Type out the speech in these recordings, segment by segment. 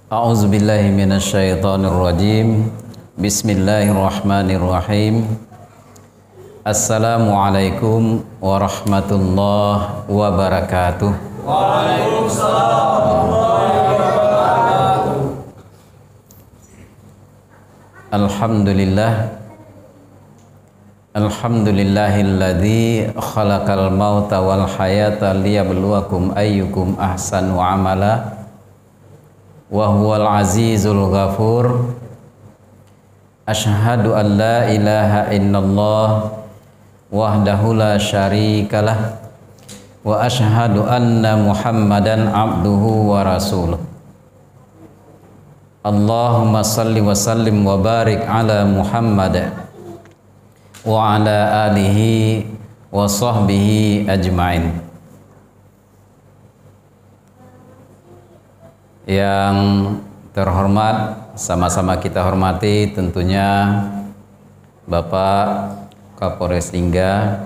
A'udzubillahi minasyaitonirrajim. Bismillahirrahmanirrahim. Assalamualaikum warahmatullahi wabarakatuh. Waalaikumsalam warahmatullahi wabarakatuh. Alhamdulillahilladzi khalaqal mauta wal hayata liyabluwakum ayyukum ahsanu amala. Wa huwal azizul ghafur. Asyhadu an la ilaha illallah wahdahu la syarikalah wa asyhadu anna Muhammadan abduhu wa rasuluh. Allahumma salli wa sallim wa barik ala Muhammad wa ala alihi wa sahbihi ajmain. Yang terhormat, sama-sama kita hormati tentunya Bapak Kapolres Lingga,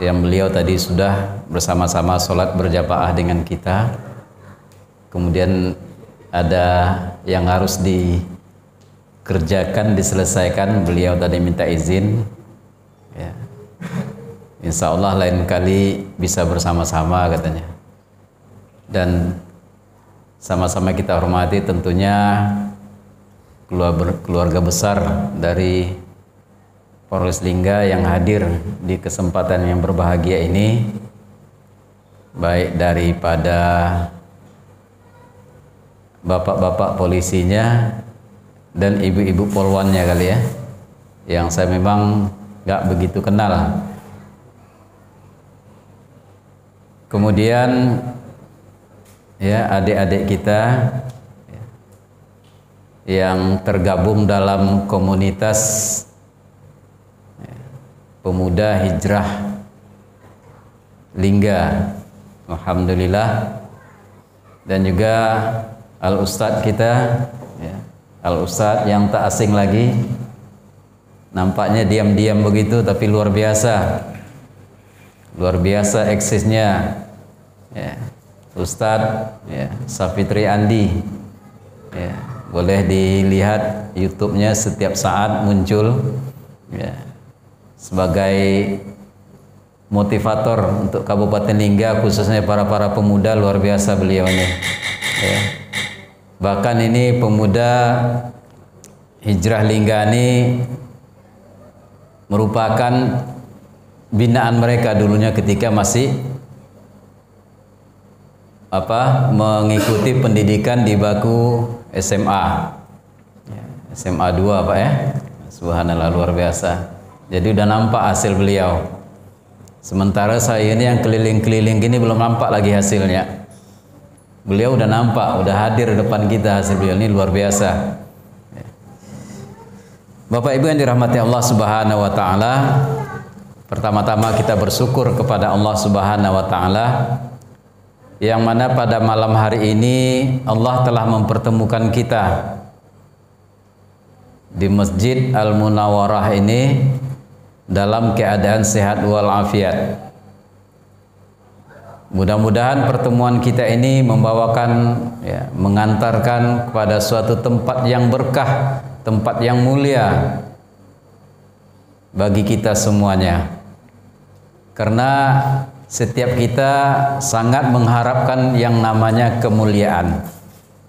yang beliau tadi sudah bersama-sama sholat berjamaah dengan kita. Kemudian ada yang harus dikerjakan, diselesaikan, beliau tadi minta izin ya. Insya Allah lain kali bisa bersama-sama katanya. Dan sama-sama kita hormati tentunya keluarga besar dari Polres Lingga yang hadir di kesempatan yang berbahagia ini, baik daripada bapak-bapak polisinya dan ibu-ibu polwannya kali ya, yang saya memang gak begitu kenal. Kemudian ya adik-adik kita yang tergabung dalam komunitas pemuda hijrah Lingga, alhamdulillah. Dan juga al-ustadz kita ya, al-ustadz yang tak asing lagi, nampaknya diam-diam begitu tapi luar biasa eksisnya ya. Ustadz ya, Safitri Andi ya, boleh dilihat YouTube-nya setiap saat muncul ya, sebagai motivator untuk Kabupaten Lingga, khususnya para pemuda. Luar biasa beliau ini ya. Bahkan ini pemuda hijrah Lingga ini merupakan binaan mereka dulunya ketika masih mengikuti pendidikan di baku SMA ya, SMA 2 Pak ya. Subhanallah, luar biasa. Jadi udah nampak hasil beliau, sementara saya ini yang keliling-keliling gini belum nampak lagi hasilnya. Beliau udah nampak, udah hadir di depan kita hasil beliau ini, luar biasa ya. Bapak Ibu yang dirahmati Allah Subhanahu wa taala, pertama-tama kita bersyukur kepada Allah Subhanahu wa taala yang mana pada malam hari ini Allah telah mempertemukan kita di Masjid Al-Munawwarah ini dalam keadaan sehat walafiat. Mudah-mudahan pertemuan kita ini membawakan ya, mengantarkan kepada suatu tempat yang berkah, tempat yang mulia bagi kita semuanya. Karena setiap kita sangat mengharapkan yang namanya kemuliaan,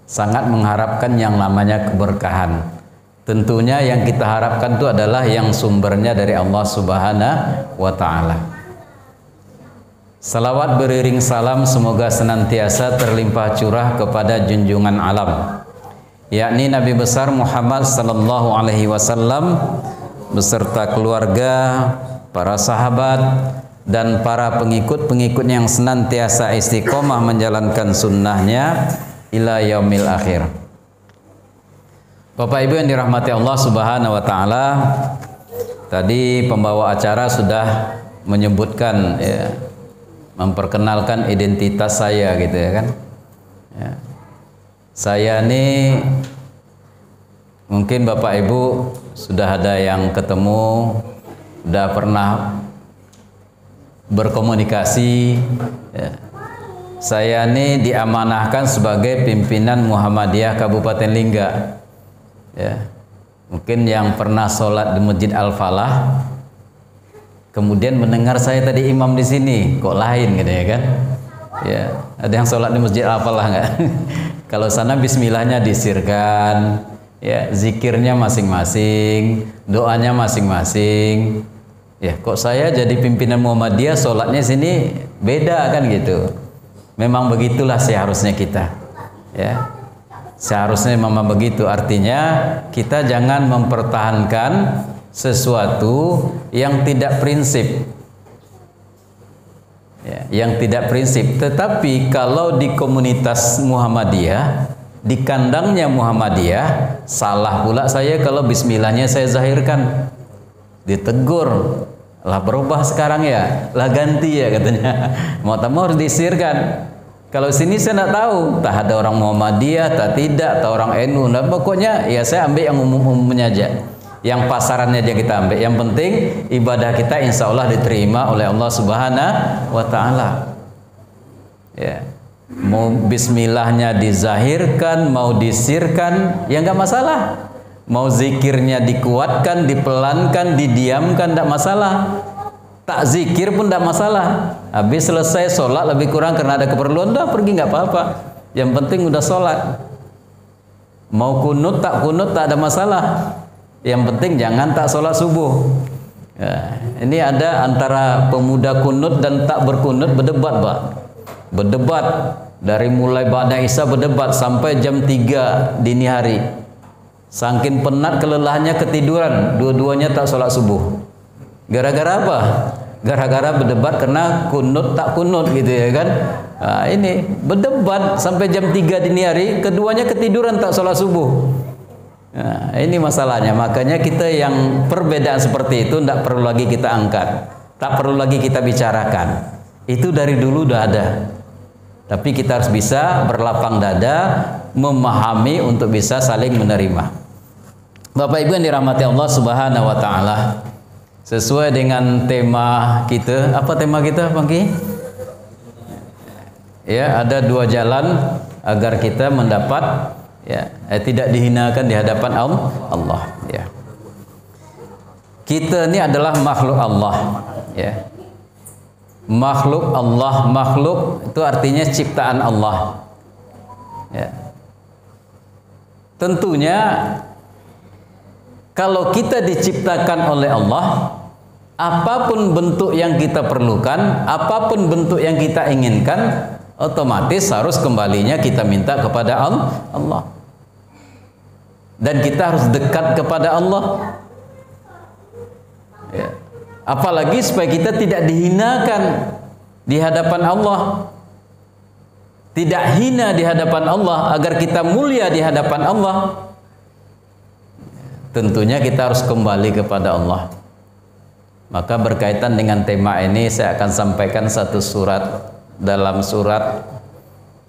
sangat mengharapkan yang namanya keberkahan. Tentunya yang kita harapkan itu adalah yang sumbernya dari Allah Subhanahu wa ta'ala. Salawat beriring salam semoga senantiasa terlimpah curah kepada junjungan alam, yakni Nabi besar Muhammad sallallahu alaihi wasallam beserta keluarga, para sahabat, dan para pengikut-pengikut yang senantiasa istiqomah menjalankan sunnahnya ila yaumil akhir. Bapak Ibu yang dirahmati Allah Subhanahu wa taala, tadi pembawa acara sudah menyebutkan ya, memperkenalkan identitas saya gitu ya kan. Ya. Saya ini mungkin Bapak Ibu sudah ada yang ketemu, sudah pernah berkomunikasi ya. Saya ini diamanahkan sebagai pimpinan Muhammadiyah Kabupaten Lingga. Ya, mungkin yang pernah sholat di Masjid Al-Falah, kemudian mendengar saya tadi imam di sini, kok lain gitu ya kan? Ya, ada yang sholat di Masjid Al-Falah nggak? Kalau sana Bismillahnya disirkan, ya zikirnya masing-masing, doanya masing-masing. Ya, kok saya jadi pimpinan Muhammadiyah sholatnya sini beda kan gitu? Memang begitulah seharusnya kita, ya. Seharusnya memang begitu, artinya kita jangan mempertahankan sesuatu yang tidak prinsip ya, yang tidak prinsip. Tetapi kalau di komunitas Muhammadiyah, di kandangnya Muhammadiyah, salah pula saya kalau bismillahnya saya zahirkan, ditegur, lah berubah sekarang ya, lah ganti ya katanya, mau tak mau harus disirkan. Kalau sini saya tidak tahu, tak ada orang Muhammadiyah, tak tidak, tak orang NU, nah, pokoknya ya saya ambil yang umum-umumnya aja, yang pasarannya aja kita ambil. Yang penting ibadah kita insya Allah diterima oleh Allah Subhanahu wa Ta'ala. Ya, mau bismillahnya dizahirkan, mau disirkan, ya nggak masalah. Mau zikirnya dikuatkan, dipelankan, didiamkan, tidak masalah. Tak zikir pun tidak masalah. Habis selesai sholat lebih kurang karena ada keperluan, dah pergi nggak apa-apa. Yang penting udah sholat. Mau kunut tak ada masalah. Yang penting jangan tak sholat subuh. Ya, ini ada antara pemuda kunut dan tak berkunut berdebat, Pak. Berdebat dari mulai ba'da Isya berdebat sampai jam 3 dini hari. Saking penat kelelahannya ketiduran, dua-duanya tak sholat subuh. Gara-gara apa? Gara-gara berdebat karena kunut tak kunut gitu ya kan. Nah, ini berdebat sampai jam 3 dini hari, keduanya ketiduran tak sholat subuh. Nah, ini masalahnya. Makanya kita yang perbedaan seperti itu tidak perlu lagi kita angkat, tak perlu lagi kita bicarakan. Itu dari dulu udah ada. Tapi kita harus bisa berlapang dada, memahami untuk bisa saling menerima. Bapak Ibu yang dirahmati Allah Subhanahu wa Ta'ala, sesuai dengan tema kita, apa tema kita, Bang Ki? Ya, ada dua jalan agar kita mendapat ya, tidak dihinakan di hadapan Allah. Ya. Kita ini adalah makhluk Allah. Ya. Makhluk Allah, makhluk itu artinya ciptaan Allah. Ya. Tentunya kalau kita diciptakan oleh Allah, apapun bentuk yang kita perlukan, apapun bentuk yang kita inginkan, otomatis harus kembalinya kita minta kepada Allah. Dan kita harus dekat kepada Allah. Ya. Apalagi supaya kita tidak dihinakan di hadapan Allah. Tidak hina di hadapan Allah, agar kita mulia di hadapan Allah. Tentunya kita harus kembali kepada Allah. Maka berkaitan dengan tema ini saya akan sampaikan satu surat dalam surat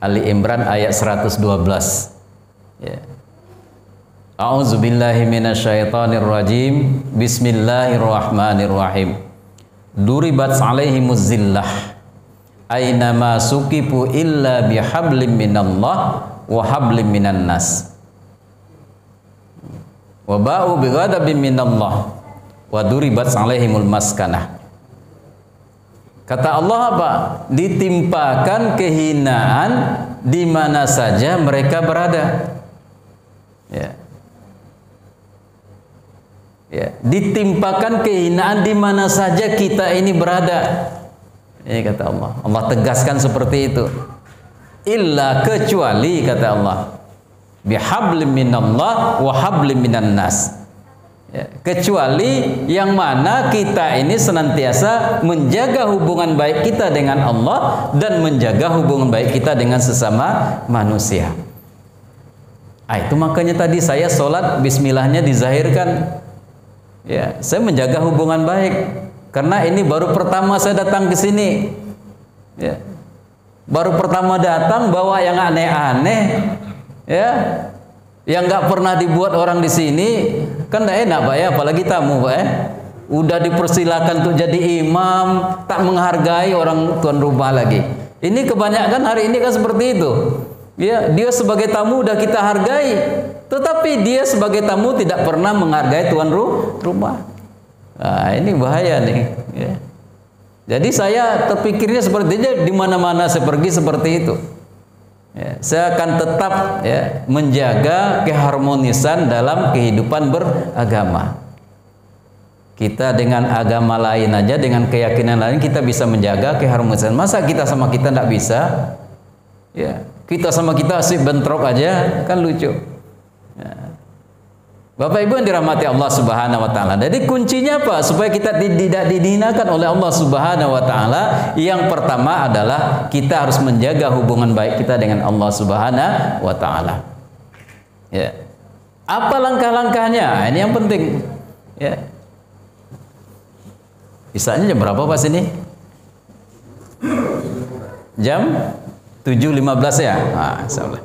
Ali Imran ayat 112. Ya. A'udzubillahi minasyaitonirrajim. Bismillahirrahmanirrahim. Duribat 'alaihimuz zillah aynama suqifu illa bihablim minallah wa hablim minan nas. Wa ba'u bighadabin minallah wa duribat 'alaihimul maskanah. Kata Allah apa? Ditimpakan kehinaan di mana saja mereka berada. Ya. Ya, ditimpakan kehinaan di mana saja kita ini berada. Ini kata Allah. Allah tegaskan seperti itu. Illa, kecuali kata Allah, bihablim minallah wa hablim minan nas. Ya, kecuali yang mana kita ini senantiasa menjaga hubungan baik kita dengan Allah dan menjaga hubungan baik kita dengan sesama manusia. Itu makanya tadi saya sholat bismillahnya dizahirkan. Ya, saya menjaga hubungan baik karena ini baru pertama saya datang ke sini. Ya. Baru pertama datang bawa yang aneh-aneh, ya, yang nggak pernah dibuat orang di sini, kan nggak enak Pak ya, apalagi tamu Pak ya. Udah dipersilakan untuk jadi imam, tak menghargai orang tuan rumah lagi. Ini kebanyakan hari ini kan seperti itu. Ya, dia sebagai tamu udah kita hargai, tetapi dia sebagai tamu tidak pernah menghargai tuan rumah. Nah, ini bahaya nih. Ya. Jadi saya terpikirnya seperti itu, di mana-mana saya pergi seperti itu. Ya, saya akan tetap ya menjaga keharmonisan dalam kehidupan beragama. Kita dengan agama lain aja, dengan keyakinan lain kita bisa menjaga keharmonisan. Masa kita sama kita tidak bisa? Ya. Kita sama kita asik bentrok aja, kan lucu. Ya. Bapak Ibu yang dirahmati Allah Subhanahu wa taala. Jadi kuncinya apa? Supaya kita tidak dihinakan oleh Allah Subhanahu wa taala. Yang pertama adalah kita harus menjaga hubungan baik kita dengan Allah Subhanahu wa taala. Ya. Apa langkah-langkahnya? Ini yang penting. Ya. Misalnya jam berapa Pak sini? Jam 7.15 ya? Insyaallah.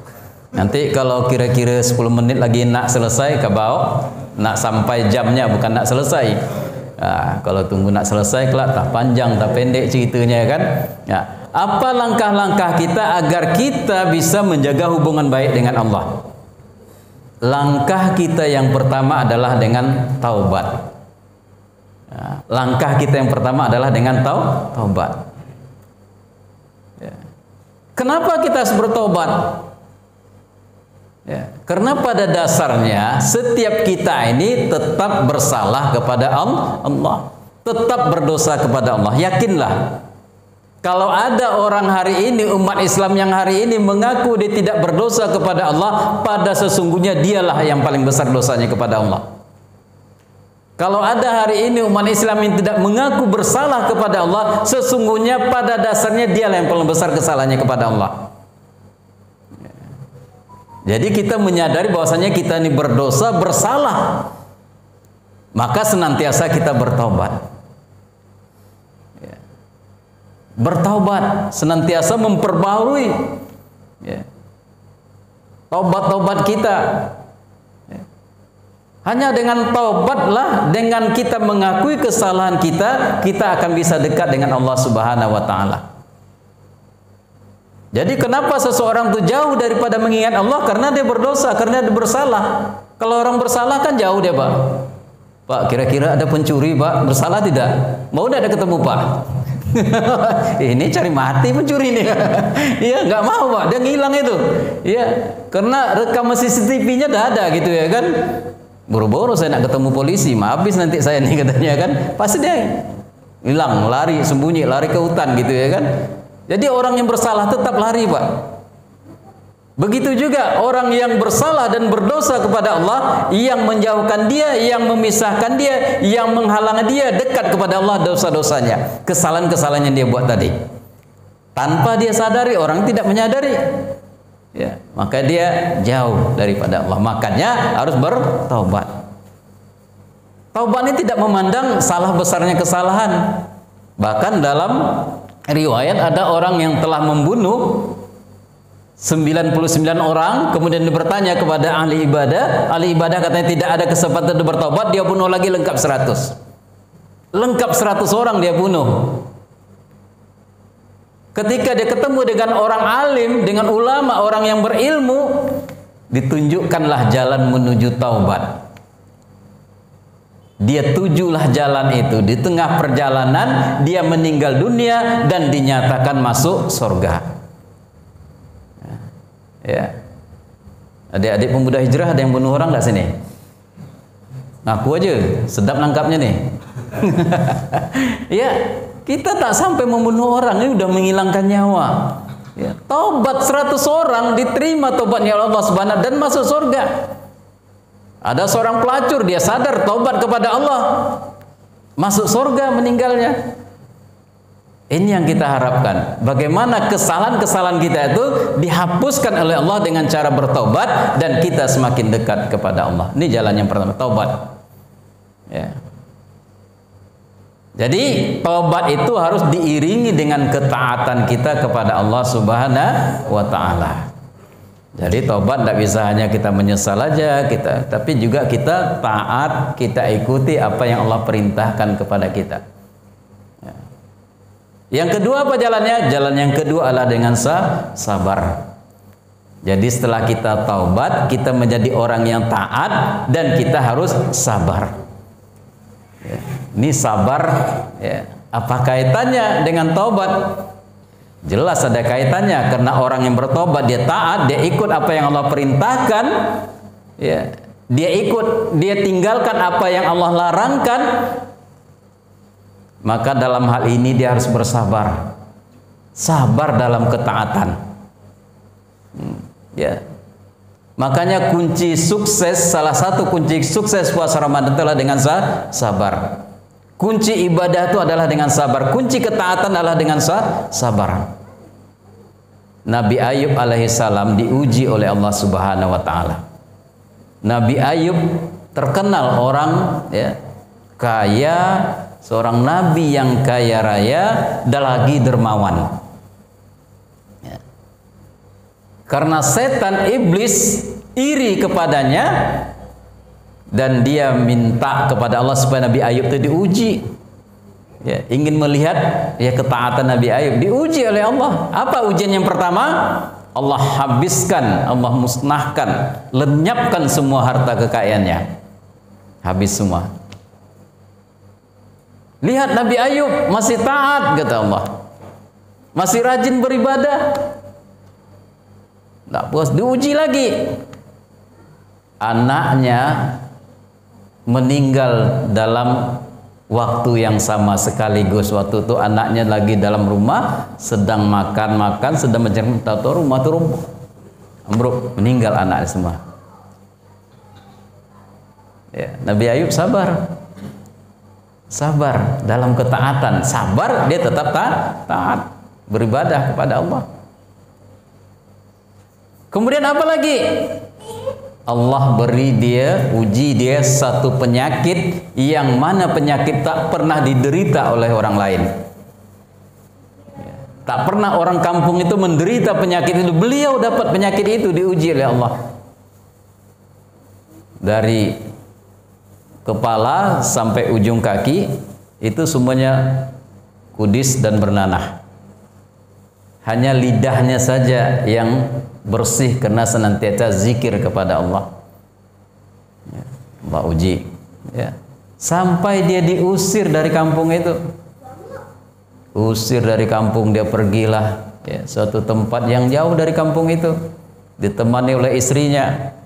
Nanti kalau kira-kira 10 menit lagi nak selesai ke bawah, nak sampai jamnya bukan nak selesai. Kalau tunggu nak selesai kelak tak panjang tak pendek ceritanya kan. Ya. Apa langkah-langkah kita agar kita bisa menjaga hubungan baik dengan Allah? Langkah kita yang pertama adalah dengan taubat. Ya. Langkah kita yang pertama adalah dengan taubat. Ya. Kenapa kita harus bertobat? Ya, karena pada dasarnya setiap kita ini tetap bersalah kepada Allah, tetap berdosa kepada Allah. Yakinlah, kalau ada orang hari ini, umat Islam yang hari ini mengaku dia tidak berdosa kepada Allah, pada sesungguhnya dialah yang paling besar dosanya kepada Allah. Kalau ada hari ini umat Islam yang tidak mengaku bersalah kepada Allah, sesungguhnya pada dasarnya dialah yang paling besar kesalahannya kepada Allah. Jadi kita menyadari bahwasanya kita ini berdosa, bersalah, maka senantiasa kita bertobat. Bertobat, senantiasa memperbaharui taubat-taubat kita. Hanya dengan taubatlah, dengan kita mengakui kesalahan kita, kita akan bisa dekat dengan Allah Subhanahu wa taala. Jadi kenapa seseorang itu jauh daripada mengingat Allah? Karena dia berdosa, karena dia bersalah. Kalau orang bersalah kan jauh dia, Pak. Pak, kira-kira ada pencuri, Pak, bersalah tidak? Mau tidak ada ketemu, Pak? Ini cari mati pencuri nih. Iya, nggak mau, Pak. Dia ngilang itu. Iya, karena rekaman CCTV-nya udah ada gitu ya kan. Buru-buru saya nak ketemu polisi, habis nanti saya nih katanya kan. Pasti dia hilang, lari, sembunyi, lari ke hutan gitu ya kan. Jadi orang yang bersalah tetap lari, Pak. Begitu juga orang yang bersalah dan berdosa kepada Allah, yang menjauhkan dia, yang memisahkan dia, yang menghalangi dia dekat kepada Allah dosa-dosanya, kesalahan-kesalahan yang dia buat tadi. Tanpa dia sadari, orang tidak menyadari. Ya, maka dia jauh daripada Allah. Makanya harus bertaubat. Taubat ini tidak memandang salah besarnya kesalahan. Bahkan dalam riwayat ada orang yang telah membunuh 99 orang, kemudian dia bertanya kepada ahli ibadah. Ahli ibadah katanya tidak ada kesempatan untuk bertobat, dia bunuh lagi lengkap 100. Lengkap 100 orang dia bunuh. Ketika dia ketemu dengan orang alim, dengan ulama, orang yang berilmu, ditunjukkanlah jalan menuju taubat. Dia tujulah jalan itu. Di tengah perjalanan dia meninggal dunia dan dinyatakan masuk surga. Ya, adik-adik pemuda hijrah ada yang bunuh orang nggak sini? Ngaku aja, sedap nangkapnya nih. Ya, kita tak sampai membunuh orang, ini udah menghilangkan nyawa. Ya, taubat 100 orang diterima taubatnya Allah Subhanahu dan masuk surga. Ada seorang pelacur, dia sadar taubat kepada Allah, masuk surga meninggalnya. Ini yang kita harapkan. Bagaimana kesalahan-kesalahan kita itu dihapuskan oleh Allah dengan cara bertobat dan kita semakin dekat kepada Allah. Ini jalan yang pertama, taubat. Ya. Jadi taubat itu harus diiringi dengan ketaatan kita kepada Allah Subhanahu wa taala. Jadi taubat tidak bisa hanya kita menyesal aja kita, tapi juga kita taat, kita ikuti apa yang Allah perintahkan kepada kita. Yang kedua apa jalannya? Jalan yang kedua adalah dengan sabar. Jadi setelah kita taubat, kita menjadi orang yang taat dan kita harus sabar. Ya. Ini sabar, ya. Apa kaitannya dengan taubat? Jelas ada kaitannya, karena orang yang bertobat dia taat, dia ikut apa yang Allah perintahkan, ya. Dia tinggalkan apa yang Allah larangkan. Maka dalam hal ini dia harus bersabar, sabar dalam ketaatan. Ya, makanya kunci sukses, salah satu kunci sukses puasa Ramadan adalah dengan sabar. Kunci ibadah itu adalah dengan sabar. Kunci ketaatan adalah dengan sabar. Nabi Ayub alaihissalam diuji oleh Allah Subhanahu wa taala. Nabi Ayub terkenal orang, ya, kaya. Seorang nabi yang kaya raya dan lagi dermawan. Ya. Karena setan iblis iri kepadanya dan dia minta kepada Allah supaya Nabi Ayub itu diuji. Ya, ingin melihat ya ketaatan Nabi Ayub, diuji oleh Allah. Apa ujian yang pertama? Allah habiskan, Allah musnahkan, lenyapkan semua harta kekayaannya. Habis semua. Lihat Nabi Ayub masih taat, kata Allah, masih rajin beribadah. Tidak puas, diuji lagi. Anaknya meninggal dalam waktu yang sama sekaligus. Waktu itu anaknya lagi dalam rumah, sedang makan, sedang mencari, tahu rumah itu ambruk, meninggal anaknya semua. Ya, Nabi Ayub sabar. Sabar dalam ketaatan, sabar dia tetap taat beribadah kepada Allah. Kemudian apa lagi? Allah beri dia, uji dia satu penyakit yang mana penyakit tak pernah diderita oleh orang lain. Tak pernah orang kampung itu menderita penyakit itu. Beliau dapat penyakit itu, diuji oleh Allah. Dari kepala sampai ujung kaki itu semuanya kudis dan bernanah. Hanya lidahnya saja yang bersih karena senantiasa zikir kepada Allah. Ya, Allah uji. Ya. Sampai dia diusir dari kampung itu. Usir dari kampung, dia pergilah, ya, suatu tempat yang jauh dari kampung itu, ditemani oleh istrinya.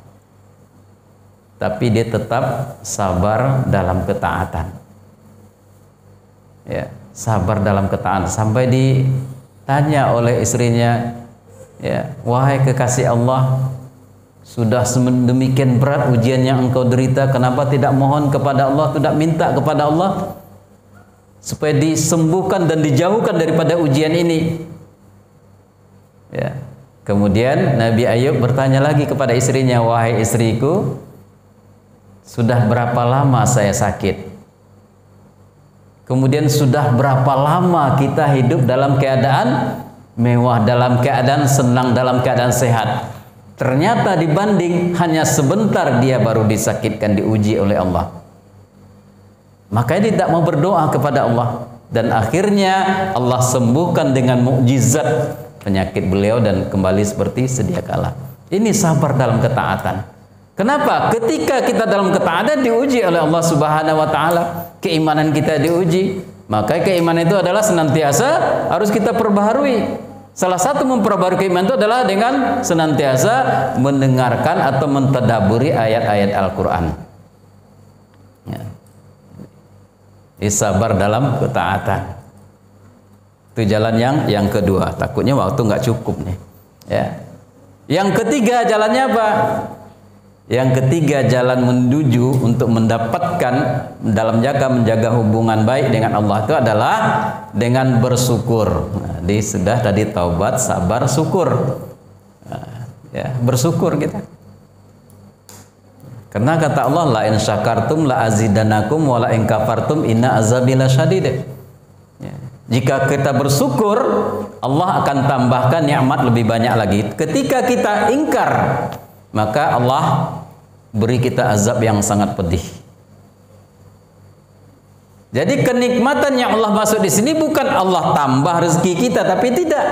Tapi dia tetap sabar dalam ketaatan. Ya, sabar dalam ketaatan sampai ditanya oleh istrinya, ya, wahai kekasih Allah, sudah demikian berat ujian yang engkau derita, kenapa tidak mohon kepada Allah, tidak minta kepada Allah supaya disembuhkan dan dijauhkan daripada ujian ini? Ya. Kemudian Nabi Ayub bertanya lagi kepada istrinya, wahai istriku, sudah berapa lama saya sakit? Kemudian sudah berapa lama kita hidup dalam keadaan mewah, dalam keadaan senang, dalam keadaan sehat? Ternyata dibanding hanya sebentar dia baru disakitkan, diuji oleh Allah. Makanya dia tidak mau berdoa kepada Allah. Dan akhirnya Allah sembuhkan dengan mukjizat penyakit beliau dan kembali seperti sedia kala. Ini sabar dalam ketaatan. Kenapa? Ketika kita dalam ketaatan diuji oleh Allah Subhanahu wa taala, keimanan kita diuji. Maka keimanan itu adalah senantiasa harus kita perbaharui. Salah satu memperbarui keimanan itu adalah dengan senantiasa mendengarkan atau mentadaburi ayat-ayat Al-Qur'an. Ya. Sabar dalam ketaatan. Itu jalan yang kedua. Takutnya waktu nggak cukup nih. Ya. Yang ketiga jalannya apa? Yang ketiga, jalan menuju untuk mendapatkan dalam menjaga hubungan baik dengan Allah itu adalah dengan bersyukur. Nah, sudah tadi taubat, sabar, syukur. Nah, ya, bersyukur kita. Karena kata Allah, la in syakartum la azidanakum wa la in kafartum inna azabi lasyadid. Ya. Jika kita bersyukur, Allah akan tambahkan nikmat lebih banyak lagi. Ketika kita ingkar, maka Allah beri kita azab yang sangat pedih. Jadi kenikmatan yang Allah maksud di sini bukan Allah tambah rezeki kita, tapi tidak.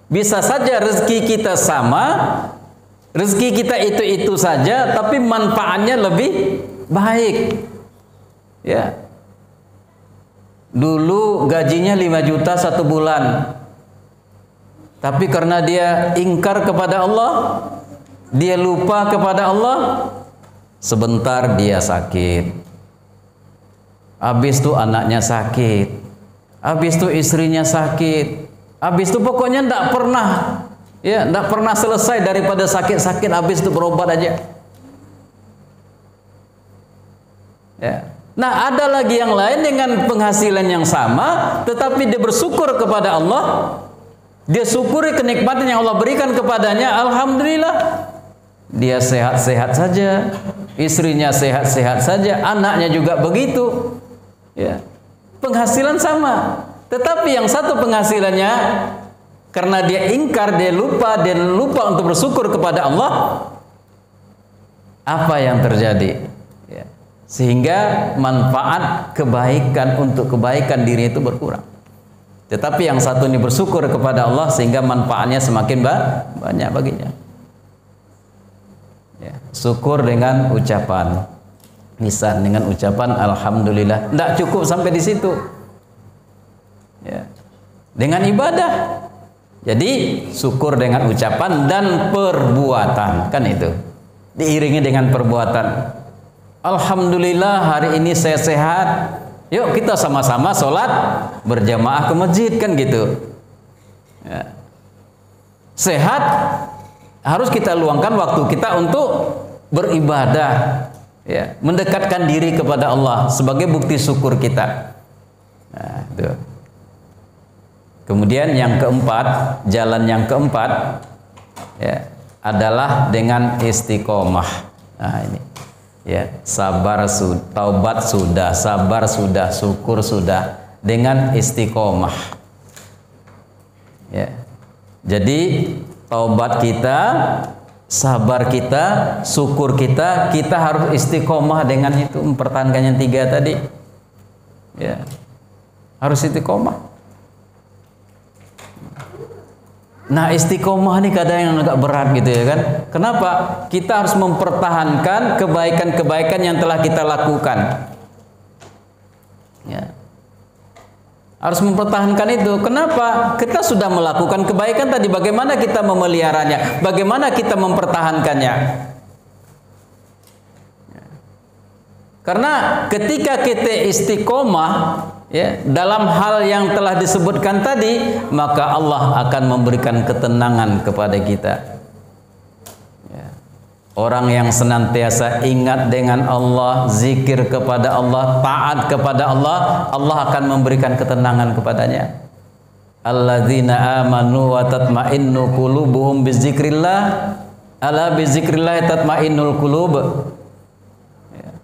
Bisa saja rezeki kita sama, rezeki kita itu saja, tapi manfaatnya lebih baik. Ya. Dulu gajinya 5 juta 1 bulan. Tapi karena dia ingkar kepada Allah, dia lupa kepada Allah, sebentar dia sakit. Habis itu anaknya sakit. Habis itu istrinya sakit. Habis itu pokoknya tidak pernah selesai daripada sakit-sakit, habis itu berobat aja. Ya. Nah, ada lagi yang lain dengan penghasilan yang sama, tetapi dia bersyukur kepada Allah. Dia syukuri kenikmatan yang Allah berikan kepadanya. Alhamdulillah, dia sehat-sehat saja, istrinya sehat-sehat saja, anaknya juga begitu. Ya. Penghasilan sama, tetapi yang satu penghasilannya karena dia ingkar, dia lupa untuk bersyukur kepada Allah. Apa yang terjadi? Ya. Sehingga manfaat kebaikan untuk kebaikan diri itu berkurang. Tetapi yang satu ini bersyukur kepada Allah sehingga manfaatnya semakin banyak baginya. Ya. Syukur dengan ucapan, misal dengan ucapan alhamdulillah. Tidak cukup sampai di situ. Ya. Dengan ibadah. Jadi syukur dengan ucapan dan perbuatan, kan itu. Diiringi dengan perbuatan. Alhamdulillah hari ini saya sehat. Yuk kita sama-sama sholat berjamaah ke masjid, kan gitu. Ya. Sehat, harus kita luangkan waktu kita untuk beribadah, ya, mendekatkan diri kepada Allah sebagai bukti syukur kita. Nah, itu. Kemudian yang keempat, jalan yang keempat, ya, adalah dengan istiqomah. Nah ini, ya, sabar sudah, taubat sudah, sabar sudah, syukur sudah, dengan istiqomah. Ya. Jadi taubat kita, sabar kita, syukur kita harus istiqomah dengan itu, mempertahankan yang 3 tadi. Ya. Harus istiqomah. Nah, istiqomah ini kadang yang agak berat gitu ya kan. Kenapa? Kita harus mempertahankan kebaikan-kebaikan yang telah kita lakukan. Ya. Harus mempertahankan itu. Kenapa? Kita sudah melakukan kebaikan tadi. Bagaimana kita memeliharanya? Bagaimana kita mempertahankannya? Ya. Karena ketika kita istiqomah, ya, dalam hal yang telah disebutkan tadi, maka Allah akan memberikan ketenangan kepada kita. Ya. Orang yang senantiasa ingat dengan Allah, zikir kepada Allah, taat kepada Allah, Allah akan memberikan ketenangan kepadanya. Alladzina amanu wa tatma'innu qulubuhum bizikrillah, ala bizikrillah tatma'innul qulub. Ya.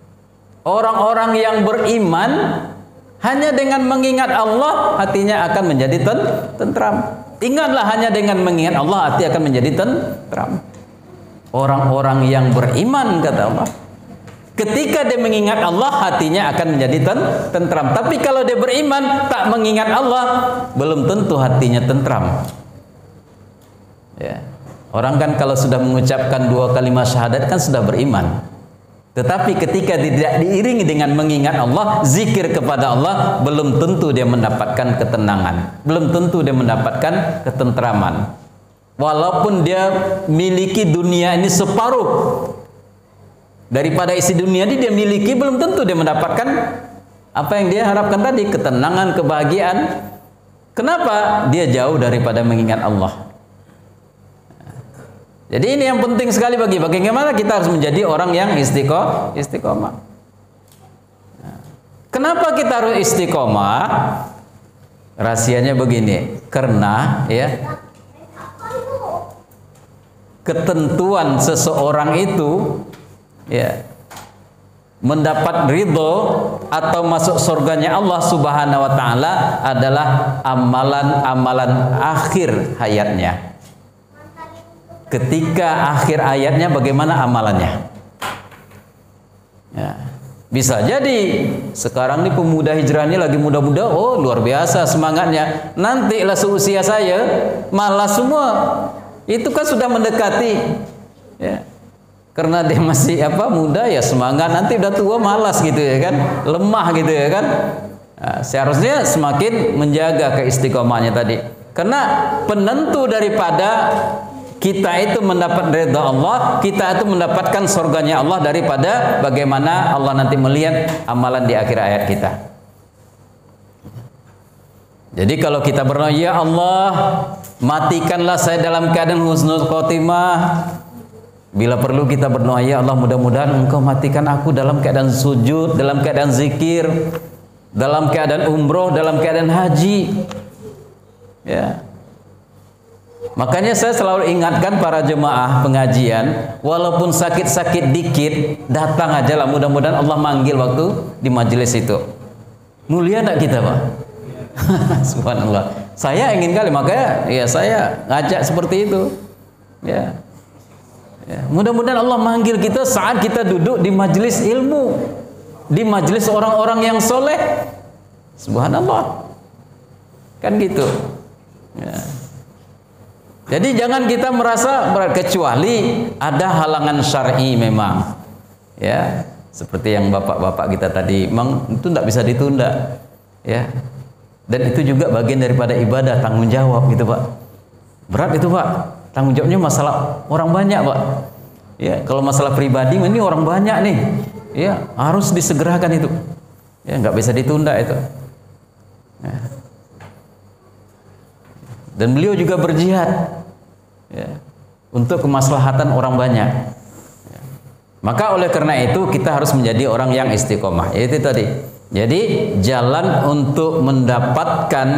Orang-orang yang beriman hanya dengan mengingat Allah, hatinya akan menjadi tentram. Ingatlah, hanya dengan mengingat Allah, hati akan menjadi tentram. Orang-orang yang beriman, kata Allah, ketika dia mengingat Allah, hatinya akan menjadi tentram. Tapi kalau dia beriman, tak mengingat Allah, belum tentu hatinya tentram. Ya. Orang kan kalau sudah mengucapkan 2 kalimat syahadat kan sudah beriman. Tetapi ketika tidak diiringi dengan mengingat Allah, zikir kepada Allah, belum tentu dia mendapatkan ketenangan, belum tentu dia mendapatkan ketentraman. Walaupun dia miliki dunia ini separuh daripada isi dunia ini dia miliki, belum tentu dia mendapatkan apa yang dia harapkan tadi, ketenangan, kebahagiaan. Kenapa? Dia jauh daripada mengingat Allah. Jadi ini yang penting sekali bagaimana kita harus menjadi orang yang istiqomah. Kenapa kita harus istiqomah? Rahasianya begini, karena ya ketentuan seseorang itu ya mendapat ridho atau masuk surganya Allah Subhanahu wa taala adalah amalan-amalan akhir hayatnya. Ketika akhir hayatnya bagaimana amalannya? Ya. Bisa jadi sekarang ini pemuda hijrah ini lagi muda-muda, oh luar biasa semangatnya. Nanti lah seusia saya malas semua. Itu kan sudah mendekati, ya. Karena dia masih muda ya semangat, nanti udah tua malas gitu ya kan, lemah gitu ya kan. Nah, seharusnya semakin menjaga keistiqomahnya tadi. Karena penentu daripada kita itu mendapat ridha Allah, kita itu mendapatkan surganya Allah daripada bagaimana Allah nanti melihat amalan di akhir hayat kita. Jadi kalau kita berdoa, ya Allah, matikanlah saya dalam keadaan husnul khotimah. Bila perlu kita berdoa, ya Allah, mudah-mudahan Engkau matikan aku dalam keadaan sujud, dalam keadaan zikir, dalam keadaan umroh, dalam keadaan haji. Ya. Makanya saya selalu ingatkan para jemaah pengajian, walaupun sakit-sakit dikit, datang aja lah, mudah-mudahan Allah manggil waktu di majelis itu. Mulia enggak kita, Pak? Subhanallah. Saya ingin kali, makanya ya saya ngajak seperti itu. Ya. Ya. Mudah-mudahan Allah manggil kita saat kita duduk di majelis ilmu, di majelis orang-orang yang soleh. Subhanallah. Kan gitu. Ya. Jadi jangan kita merasa kecuali ada halangan syar'i memang. Ya, seperti yang bapak-bapak kita tadi, memang itu tidak bisa ditunda. Ya. Dan itu juga bagian daripada ibadah, tanggung jawab gitu, Pak. Berat itu, Pak. Tanggung jawabnya masalah orang banyak, Pak. Ya, kalau masalah pribadi ini orang banyak nih. Ya, harus disegerakan itu. Ya, nggak bisa ditunda itu. Ya. Dan beliau juga berjihad ya, untuk kemaslahatan orang banyak. Ya. Maka oleh karena itu kita harus menjadi orang yang istiqomah. Itu tadi. Jadi jalan untuk mendapatkan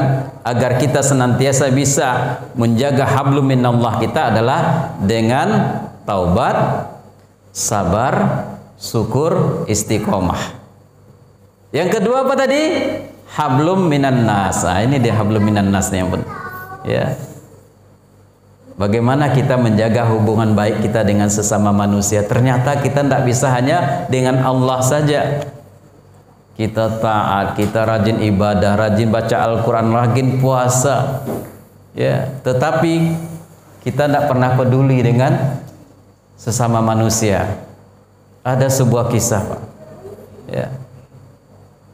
agar kita senantiasa bisa menjaga hablum minallah kita adalah dengan taubat, sabar, syukur, istiqomah. Yang kedua apa tadi? Hablum minan nas. Nah, ini dia hablum minan nas yang penting. Ya. Bagaimana kita menjaga hubungan baik kita dengan sesama manusia? Ternyata kita tidak bisa hanya dengan Allah saja. Kita taat, kita rajin ibadah, rajin baca Al-Quran, rajin puasa. Ya, tetapi kita tidak pernah peduli dengan sesama manusia. Ada sebuah kisah, Pak. Ya.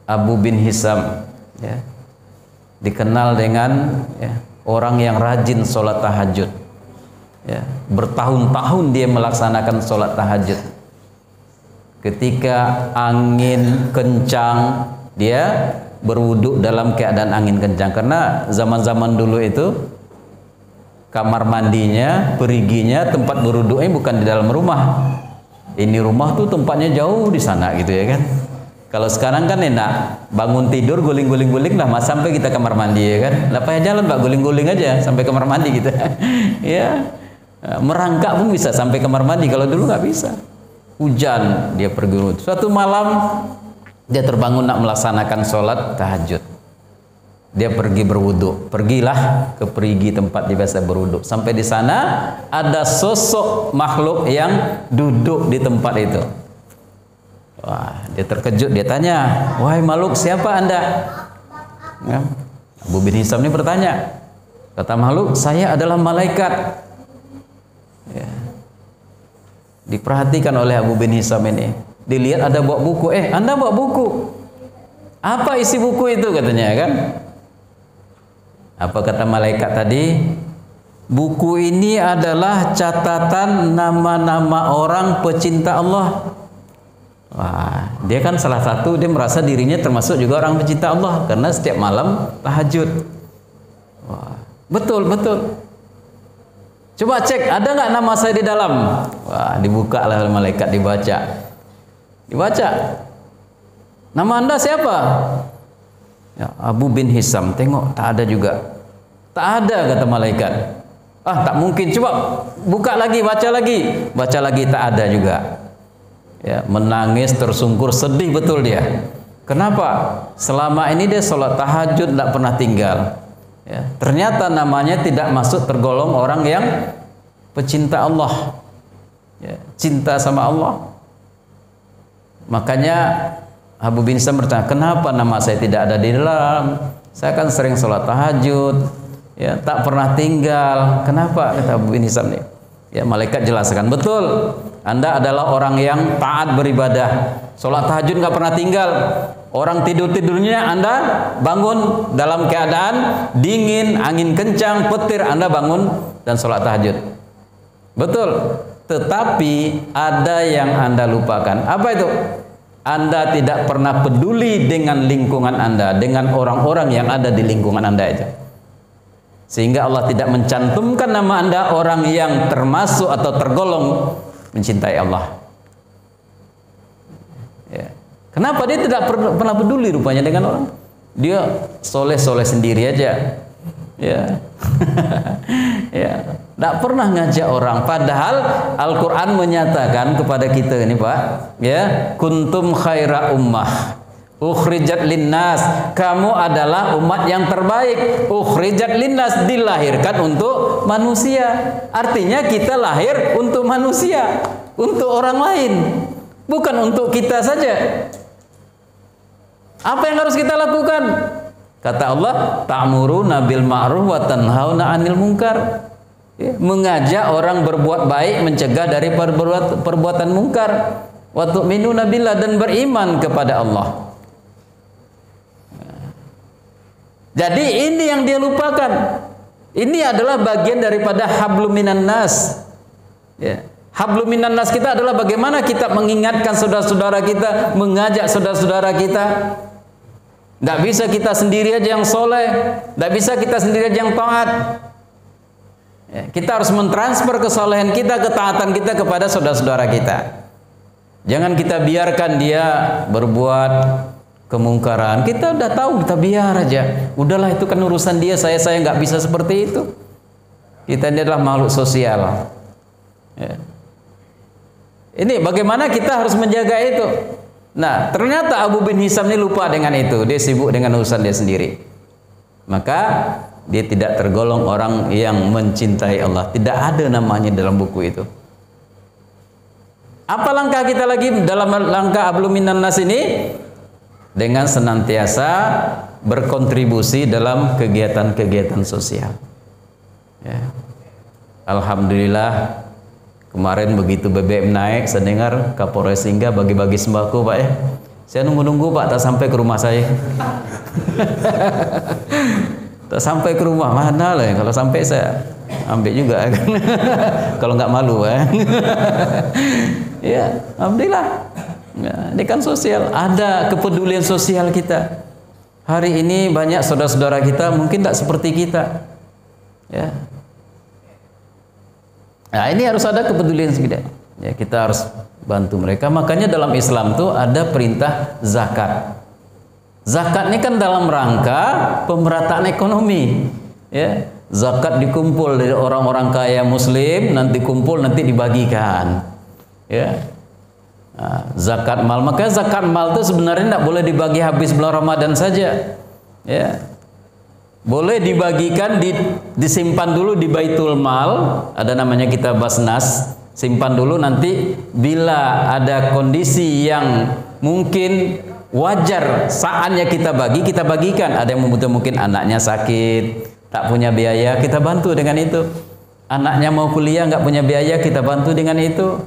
Abu bin Hisam, ya, dikenal dengan ya, orang yang rajin sholat tahajud. Ya, bertahun-tahun dia melaksanakan sholat tahajud. Ketika angin kencang, dia berwudu dalam keadaan angin kencang. Karena zaman-zaman dulu itu kamar mandinya, periginya, tempat berwudunya bukan di dalam rumah. Ini rumah tuh tempatnya jauh di sana gitu ya kan. Kalau sekarang kan enak, bangun tidur guling-guling-guling lah, mas sampai kita kamar mandi ya kan. Lah payah jalan Pak, guling-guling aja sampai kamar mandi gitu. Ya, merangkak pun bisa sampai kamar mandi. Kalau dulu nggak bisa. Hujan dia pergi. Suatu malam dia terbangun nak melaksanakan sholat tahajud. Dia pergi berwudu. Pergilah ke perigi tempat dia biasa berwudu. Sampai di sana ada sosok makhluk yang duduk di tempat itu. Wah, dia terkejut, dia tanya, wahai makhluk, siapa Anda? Ya. Abu bin Hisam ini bertanya. Kata makhluk, saya adalah malaikat. Ya. Diperhatikan oleh Abu bin Hisam ini. Dilihat ada bawa buku. Anda bawa buku. Apa isi buku itu katanya kan? Apa kata malaikat tadi? Buku ini adalah catatan nama-nama orang pecinta Allah. Wah, dia kan salah satu, dia merasa dirinya termasuk juga orang pecinta Allah karena setiap malam tahajud. Wah, betul. Coba cek, ada nggak nama saya di dalam? Wah, dibuka lah malaikat, dibaca. Dibaca. Nama Anda siapa? Ya, Abu bin Hisam. Tengok, tak ada juga. Tak ada, kata malaikat. Ah, tak mungkin. Coba buka lagi, baca lagi. Baca lagi, tak ada juga. Ya, menangis, tersungkur, sedih betul dia. Kenapa? Selama ini dia sholat tahajud tidak pernah tinggal. Ya, ternyata namanya tidak masuk tergolong orang yang pecinta Allah. Ya, cinta sama Allah. Makanya Abu bin Hisam bertanya, kenapa nama saya tidak ada di dalam? Saya kan sering sholat tahajud, ya, tak pernah tinggal. Kenapa? Kata Abu bin Hisam nih. Ya, malaikat jelaskan, betul. Anda adalah orang yang taat beribadah. Sholat tahajud nggak pernah tinggal. Orang tidur-tidurnya Anda bangun dalam keadaan dingin, angin kencang, petir, Anda bangun dan sholat tahajud. Betul. Tetapi ada yang Anda lupakan. Apa itu? Anda tidak pernah peduli dengan lingkungan Anda, dengan orang-orang yang ada di lingkungan Anda itu. Sehingga Allah tidak mencantumkan nama Anda orang yang termasuk atau tergolong mencintai Allah. Ya. Kenapa? Dia tidak pernah peduli rupanya dengan orang. Dia soleh-soleh sendiri aja. Ya. Ya. Tidak pernah ngajak orang. Padahal Al-Quran menyatakan kepada kita ini, Pak, ya, kuntum khaira ummah ukhrijat linnas, kamu adalah umat yang terbaik. Ukhrijat linnas, dilahirkan untuk manusia. Artinya kita lahir untuk manusia, untuk orang lain, bukan untuk kita saja. Apa yang harus kita lakukan? Kata Allah, ta'muruna bil ma'ruf wa tanhauna 'anil munkar. Ya, mengajak orang berbuat baik, mencegah dari perbuatan mungkar. Wa tu'minuna billah, dan beriman kepada Allah. Jadi ini yang dia lupakan. Ini adalah bagian daripada hablum minan nas. Ya. Hablum minan nas kita adalah bagaimana kita mengingatkan saudara-saudara kita, mengajak saudara-saudara kita. Tidak bisa kita sendiri aja yang soleh, tidak bisa kita sendiri aja yang taat. Ya, kita harus mentransfer kesolehan kita, ketaatan kita kepada saudara-saudara kita. Jangan kita biarkan dia berbuat kemungkaran. Kita udah tahu, kita biar aja. Udahlah, itu kan urusan dia. Saya nggak bisa seperti itu. Kita ini adalah makhluk sosial. Ya. Ini bagaimana kita harus menjaga itu. Nah, ternyata Abu bin Hisam ini lupa dengan itu. Dia sibuk dengan urusan dia sendiri. Maka dia tidak tergolong orang yang mencintai Allah. Tidak ada namanya dalam buku itu. Apa langkah kita lagi dalam langkah hablum minan nas ini? Dengan senantiasa berkontribusi dalam kegiatan-kegiatan sosial. Ya. Alhamdulillah, kemarin begitu BBM naik, saya dengar Kapolres singgah bagi-bagi sembako, Pak ya. Saya nunggu-nunggu, Pak, tak sampai ke rumah saya. Tak sampai ke rumah, mana lah, kalau sampai saya ambil juga. Kalau nggak malu, ya. Ya, alhamdulillah. Ya, ini kan sosial, ada kepedulian sosial kita. Hari ini banyak saudara-saudara kita mungkin tidak seperti kita. Ya. Nah, ini harus ada kepedulian kita. Ya, kita harus bantu mereka. Makanya dalam Islam tuh ada perintah zakat. Zakat ini kan dalam rangka pemerataan ekonomi. Ya, zakat dikumpul dari orang-orang kaya Muslim, nanti kumpul, nanti dibagikan. Ya. Nah, zakat mal, maka zakat mal itu sebenarnya tidak boleh dibagi habis bulan Ramadan saja. Ya. Boleh dibagikan, disimpan dulu di Baitul Mal, ada namanya kitab Basnas, simpan dulu, nanti bila ada kondisi yang mungkin wajar saatnya kita bagi, kita bagikan. Ada yang membutuhkan, mungkin anaknya sakit, tak punya biaya, kita bantu dengan itu. Anaknya mau kuliah nggak punya biaya, kita bantu dengan itu.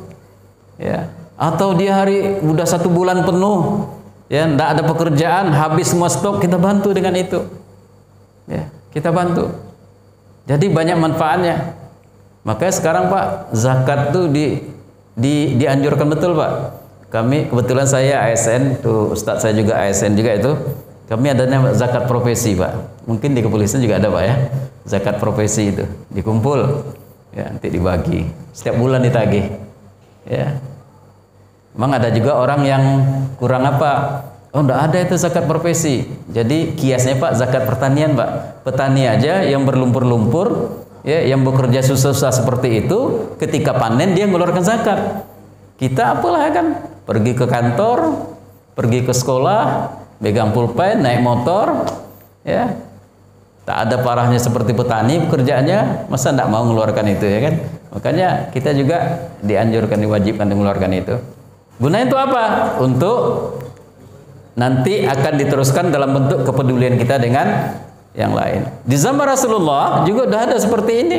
Ya. Atau dia hari udah 1 bulan penuh, ya, nggak ada pekerjaan, habis semua stok, kita bantu dengan itu. Ya, kita bantu. Jadi banyak manfaatnya. Makanya sekarang, Pak, zakat tuh dianjurkan betul, Pak. Kami kebetulan saya ASN, tuh Ustadz saya juga ASN juga itu. Kami adanya zakat profesi, Pak. Mungkin di kepolisian juga ada, Pak ya. Zakat profesi itu dikumpul. Ya, nanti dibagi. Setiap bulan ditagih. Ya. Memang ada juga orang yang kurang apa? Oh, enggak ada itu zakat profesi. Jadi kiasnya Pak zakat pertanian, Pak. Petani aja yang berlumpur-lumpur, ya, yang bekerja susah-susah seperti itu, ketika panen dia mengeluarkan zakat. Kita apalah kan? Pergi ke kantor, pergi ke sekolah, pegang pulpen, naik motor, ya. Tak ada parahnya seperti petani pekerjaannya, masa enggak mau mengeluarkan itu, ya kan? Makanya kita juga dianjurkan, diwajibkan mengeluarkan itu. Gunanya itu apa? Untuk nanti akan diteruskan dalam bentuk kepedulian kita dengan yang lain. Di zaman Rasulullah juga sudah ada seperti ini.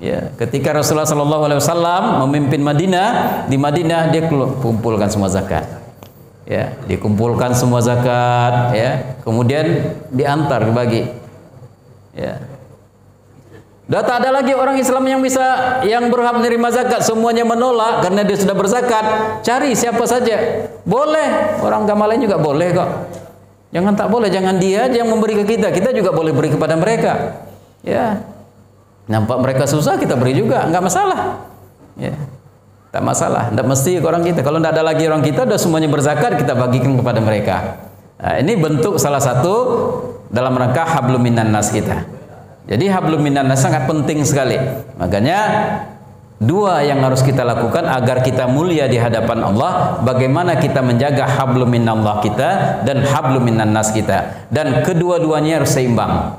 Ya, ketika Rasulullah SAW memimpin Madinah, di Madinah dia kumpulkan semua zakat. Ya, dikumpulkan semua zakat, ya, kemudian diantar, dibagi. Ya. Sudah tak ada lagi orang Islam yang berhak menerima zakat, semuanya menolak karena dia sudah berzakat. Cari siapa saja. Boleh, orang agama lain juga boleh kok. Jangan tak boleh, jangan dia aja yang memberi ke kita. Kita juga boleh beri kepada mereka. Ya. Nampak mereka susah, kita beri juga, enggak masalah. Ya. Tak masalah, enggak mesti ke orang kita. Kalau enggak ada lagi orang kita, sudah semuanya berzakat, kita bagikan kepada mereka. Nah, ini bentuk salah satu dalam rangka hablum minan nas kita. Jadi hablum minan nas sangat penting sekali. Makanya dua yang harus kita lakukan agar kita mulia di hadapan Allah, bagaimana kita menjaga hablum minallah kita dan hablum minan nas kita. Dan kedua-duanya harus seimbang.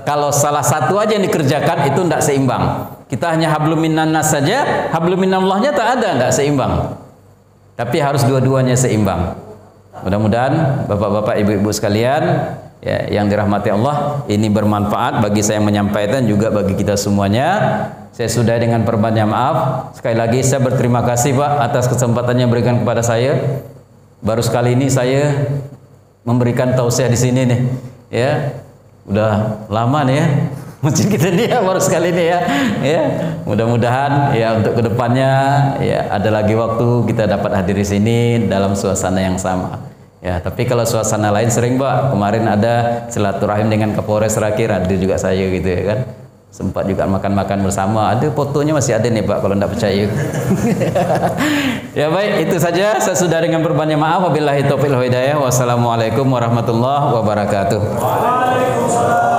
Kalau salah satu aja yang dikerjakan itu tidak seimbang. Kita hanya hablum minan nas saja, hablum minallahnya tak ada, tidak seimbang. Tapi harus dua-duanya seimbang. Mudah-mudahan bapak-bapak, ibu-ibu sekalian, ya, yang dirahmati Allah, ini bermanfaat bagi saya yang menyampaikan, juga bagi kita semuanya. Saya sudah dengan perbanyak maaf. Sekali lagi saya berterima kasih Pak atas kesempatan yang berikan kepada saya. Baru sekali ini saya memberikan tausiah di sini nih. Ya, udah lama nih ya masjid kita nih ya, baru sekali ini ya. Ya, mudah-mudahan ya untuk kedepannya ya ada lagi waktu kita dapat hadir di sini dalam suasana yang sama. Ya, tapi kalau suasana lain sering Pak. Kemarin ada silaturahim dengan Kapolres Rakir, hadir juga saya gitu ya kan. Sempat juga makan-makan bersama. Ada fotonya masih ada nih Pak kalau tidak percaya. Ya baik, itu saja. Saya sudah dengan berbanyak maaf. Wabillahi taufiq wal hidayah. Wassalamualaikum warahmatullahi wabarakatuh. Waalaikumsalam.